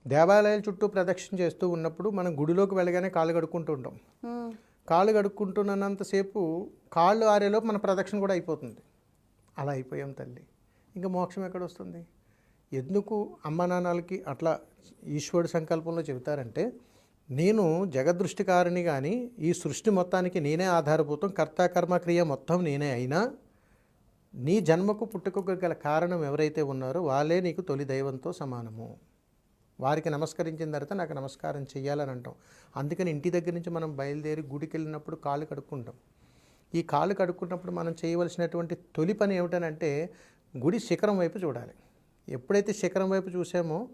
దేవాలయాల చుట్టూ ప్రదక్షిణ చేస్తూ ఉన్నప్పుడు మనం గుడిలోకి వెళ్ళగానే కాళ్ళు కడుక్కుంటూ ఉంటాం. కాళ్ళు కడుక్కుంటున్నంతసేపు కాళ్ళు ఆరేలోపు మన ప్రదక్షిణ కూడా అయిపోతుంది. అలా అయిపోయాం తల్లి. ఇంకా మోక్షం ఎక్కడొస్తుంది? ఎందుకు అమ్మ నాన్నలకి అట్లా ఈశ్వరుడి సంకల్పంలో చెబుతారంటే, నేను జగదృష్టికారిని కానీ ఈ సృష్టి మొత్తానికి నేనే ఆధారభూతం, కర్త కర్మ క్రియ మొత్తం నేనే అయినా నీ జన్మకు పుట్టుకకు గల కారణం ఎవరైతే ఉన్నారో వాళ్ళే నీకు తొలి దైవంతో సమానము. వారికి నమస్కరించిన తర్వాత నాకు నమస్కారం చెయ్యాలని అంటాం. అందుకని ఇంటి దగ్గర నుంచి మనం బయలుదేరి గుడికి వెళ్ళినప్పుడు కాళ్ళు కడుక్కుంటాం. ఈ కాళ్ళు కడుక్కున్నప్పుడు మనం చేయవలసినటువంటి తొలి పని ఏమిటనంటే గుడి శిఖరం వైపు చూడాలి. ఎప్పుడైతే శిఖరం వైపు చూసామో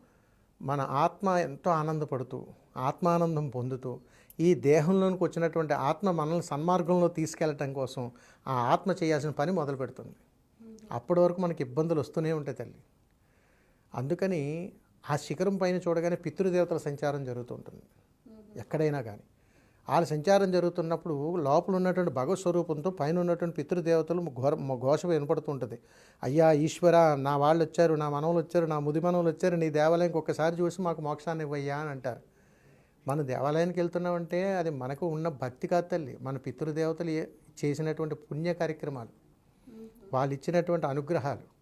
మన ఆత్మ ఎంతో ఆనందపడుతూ ఆత్మానందం పొందుతూ ఈ దేహంలోనికి వచ్చినటువంటి ఆత్మ మనల్ని సన్మార్గంలో తీసుకెళ్ళటం కోసం ఆ ఆత్మ చేయాల్సిన పని మొదలు పెడుతుంది. అప్పటి వరకు మనకి ఇబ్బందులు వస్తూనే ఉంటాయి తల్లి. అందుకని ఆ శిఖరం పైన చూడగానే పితృదేవతల సంచారం జరుగుతుంటుంది. ఎక్కడైనా కానీ వాళ్ళ సంచారం జరుగుతున్నప్పుడు లోపల ఉన్నటువంటి భగవత్ స్వరూపంతో పైన ఉన్నటువంటి పితృదేవతలు ఘోష వినపడుతుంటుంది. అయ్యా ఈశ్వర, నా వాళ్ళు వచ్చారు, నా మనవలు వచ్చారు, నా ముది మనవలు వచ్చారు, నీ దేవాలయంకి ఒక్కసారి చూసి మాకు మోక్షాన్ని ఇవ్వయ్యా అని అంటారు. మన దేవాలయానికి వెళ్తున్నామంటే అది మనకు ఉన్న భక్తి కాదు తల్లి, మన పితృదేవతలు చేసినటువంటి పుణ్య కార్యక్రమాలు, వాళ్ళు ఇచ్చినటువంటి అనుగ్రహాలు.